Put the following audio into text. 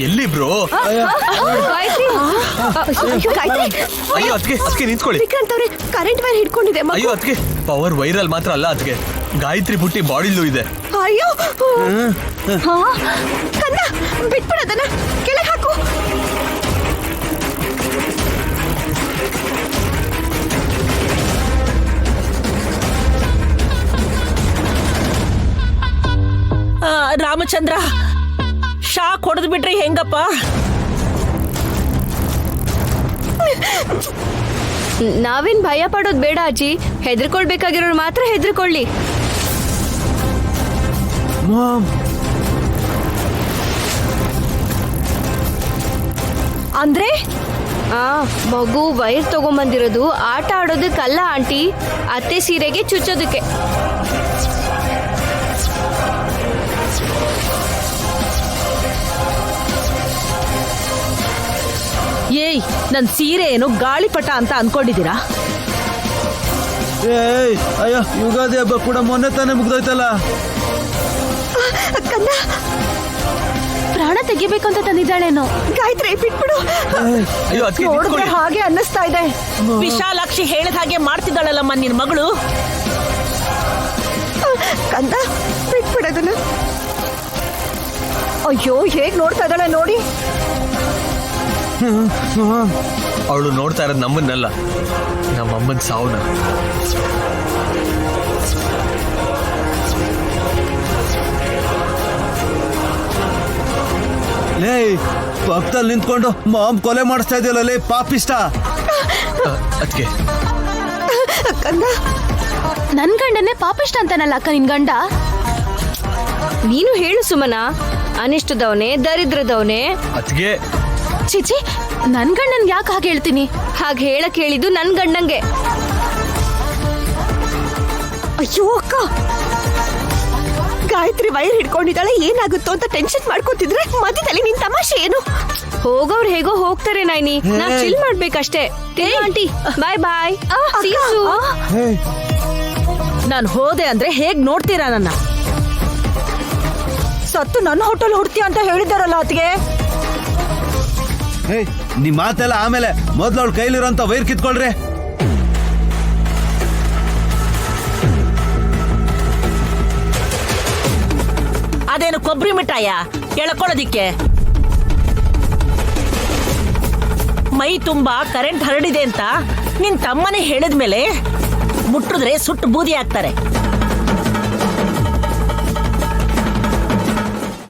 ಎಲ್ಲಿ ಬ್ರೋ? ಗಾಯತ್ರಿ ಅಯ್ಯೋ ಅದಕ್ಕೆ ನಿಂತ್ಕೊಳ್ಳಿ. ವಿಕ್ರಾಂತ್ ಅವ್ರೆ ಕರೆಂಟ್ ವೈರ್ ಹಿಡ್ಕೊಂಡಿದೆ ಮಗು. ಅಯ್ಯೋ ಅದಕ್ಕೆ ಪವರ್ ವೈರಲ್ ಮಾತ್ರ ಅಲ್ಲ, ಅದಕ್ಕೆ ಗಾಯತ್ರಿ ಬುಟ್ಟಿ ಬಾಡಿಲೂ ಇದೆ. ಅಯ್ಯೋ ಕನ್ನ ಬಿಟ್ಬಿಡೋದನ್ನ ಕೆಳಗೆ ಹಾಕು. ರಾಮಚಂದ್ರ, ಶಾಕ್ ಹೊಡೆದು ಬಿಟ್ರಿ ಹೆಂಗಪ್ಪ? ನಾವೇನ್ ಭಯ ಪಡೋದ್ ಬೇಡ ಅಜ್ಜಿ, ಹೆದರ್ಕೊಳ್ಬೇಕಾಗಿರೋರು ಮಾತ್ರ ಹೆದರ್ಕೊಳ್ಳಿ. ಅಂದ್ರೆ ಮಗು ವೈರ್ ತಗೊಂಬಂದಿರೋದು ಆಟ ಆಡೋದಕ್ಕಲ್ಲ ಆಂಟಿ, ಅತ್ತೆ ಸೀರೆಗೆ ಚುಚ್ಚೋದಕ್ಕೆ. ಏಯ್, ನನ್ ಸೀರೆ ಏನು ಗಾಳಿಪಟ ಅಂತ ಅನ್ಕೊಂಡಿದ್ದೀರಾ? ಅಯ್ಯೋ, ಯುಗಾದಿ ಹಬ್ಬ ಕೂಡ ಮೊನ್ನೆ ತಾನೇ ಮುಗ್ದೋಯ್ತಲ್ಲ. ಪ್ರಾಣ ತೆಗಿಬೇಕಂತ ತಂದಿದ್ದಾಳೇನೋ. ಗಾಯತ್ರಿ ಬಿಟ್ಬಿಡು. ಅಯ್ಯೋ ಅದಕ್ಕೆ ನೋಡಿದ್ರೆ ಹಾಗೆ ಅನ್ನಿಸ್ತಾ ಇದೆ. ವಿಶಾಲಾಕ್ಷಿ ಹೇಳಿದ ಹಾಗೆ ಮಾಡ್ತಿದ್ದಾಳಲ್ಲಮ್ಮ ನಿನ್ ಮಗಳು. ಕಂದ ಬಿಟ್ಬಿಡೋದನ್ನ. ಅಯ್ಯೋ ಹೇಗ್ ನೋಡ್ತಾ ಇದ್ದಾಳೆ ನೋಡಿ. ಅವಳು ನೋಡ್ತಾ ಇರೋದು ನಮ್ಮನ್ನೆಲ್ಲ, ನಮ್ಮಮ್ಮನ ಸಾವನ್ನ. ಲೇ, ಪಕ್ಕದಲ್ಲಿ ನಿಂತ್ಕೊಂಡು ಮಾಮ್ ಕೊಲೆ ಮಾಡಿಸ್ತಾ ಇದೆಯಲ್ಲ ಲೇ ಪಾಪಿಷ್ಟ. ಅದಕ್ಕೆ ಕಂದ ನನ್ ಗಂಡನ್ನೇ ಪಾಪಿಷ್ಟ ಅಂತಾನಲ್ಲ ಅಕ್ಕ ನಿನ್ ಗಂಡ. ನೀನು ಹೇಳು ಸುಮನ, ಅನಿಷ್ಟದವನೇ ದರಿದ್ರದವನೇ. ಅದಕ್ಕೆ ಚಿಚಿ, ನನ್ ಗಂಡನ್ ಯಾಕೆ ಹಾಗೆ ಹೇಳ್ತೀನಿ? ಹಾಗೆ ಹೇಳಕ್ ಹೇಳಿದ್ದು ನನ್ ಗಂಡಂಗೆ. ಅಯ್ಯೋ ಅಕ್ಕ, ಗಾಯತ್ರಿ ವೈರ್ ಹಿಡ್ಕೊಂಡಿದ್ದಾಳೆ, ಏನಾಗುತ್ತೋ ಅಂತ ಟೆನ್ಷನ್ ಮಾಡ್ಕೊತಿದ್ರೆ ಮಧ್ಯದಲ್ಲಿ ನಿನ್ ತಮಾಷೆ ಏನು? ಹೋಗೋರು ಹೇಗೋ ಹೋಗ್ತಾರೆ ನಾಯ್ನಿ, ನಾವ್ ಚಿಲ್ ಮಾಡ್ಬೇಕಷ್ಟೇ. ಆಂಟಿ ಬಾಯ್ ಬಾಯ್. ನಾನ್ ಹೋದೆ ಅಂದ್ರೆ ಹೇಗ್ ನೋಡ್ತೀರಾ ನನ್ನ? ಸತ್ತು ನನ್ನ ಹೋಟೆಲ್ ಹುಡ್ತೀಯ ಅಂತ ಹೇಳಿದಾರಲ್ಲ ಅತ್ಗೆ. ನಿಮ್ ಮಾತೆಲ್ಲ ಆಮೇಲೆ, ಮೊದ್ಲು ಅವಳ ಕೈಲಿರೋಂತ ವೈರ್ ಕಿತ್ಕೊಳ್ರಿ. ಅದೇನು ಕೊಬ್ಬರಿ ಮಿಠಾಯ ಎಳ್ಕೊಳ್ಳೋದಿಕ್ಕೆ? ಮೈ ತುಂಬಾ ಕರೆಂಟ್ ಹರಡಿದೆ ಅಂತ ನಿನ್ ತಮ್ಮನೇ ಹೇಳಿದ್ಮೇಲೆ ಮುಟ್ಟಿದ್ರೆ ಸುಟ್ಟು ಬೂದಿ ಆಗ್ತಾರೆ.